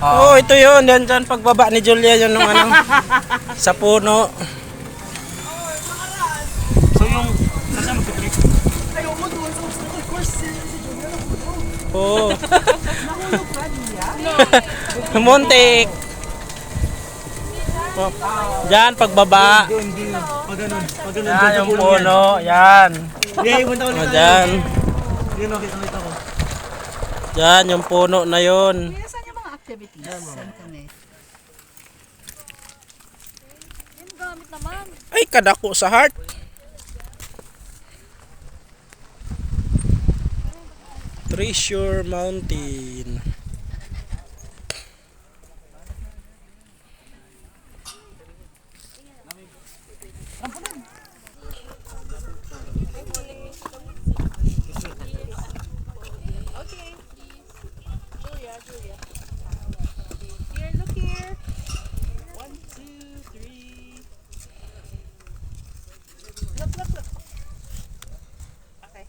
Oh, ito yun. Yan dyan pagbaba ni Julia yun nung ano. Sa puno. So yung, nasa mag-trip? Ayaw mo doon sa obstacle course si Julia na puno. Oo. Nahulog ka, Julia? Muntik. Oh. Dyan pagbaba. Hindi. Pag ganun. Pag ganun. Yan yung puno. Yan. Yeah, punta ulit O, tayo. dyan. Yan, nakita ko. Dyan yung puno na yun. Saan yung mga activities sa internet? Yung gamit naman. Ay, kadako sa heart. Treasure Mountain. Okay. Julia. Here, look here. 1, 2, 3. Look. Okay.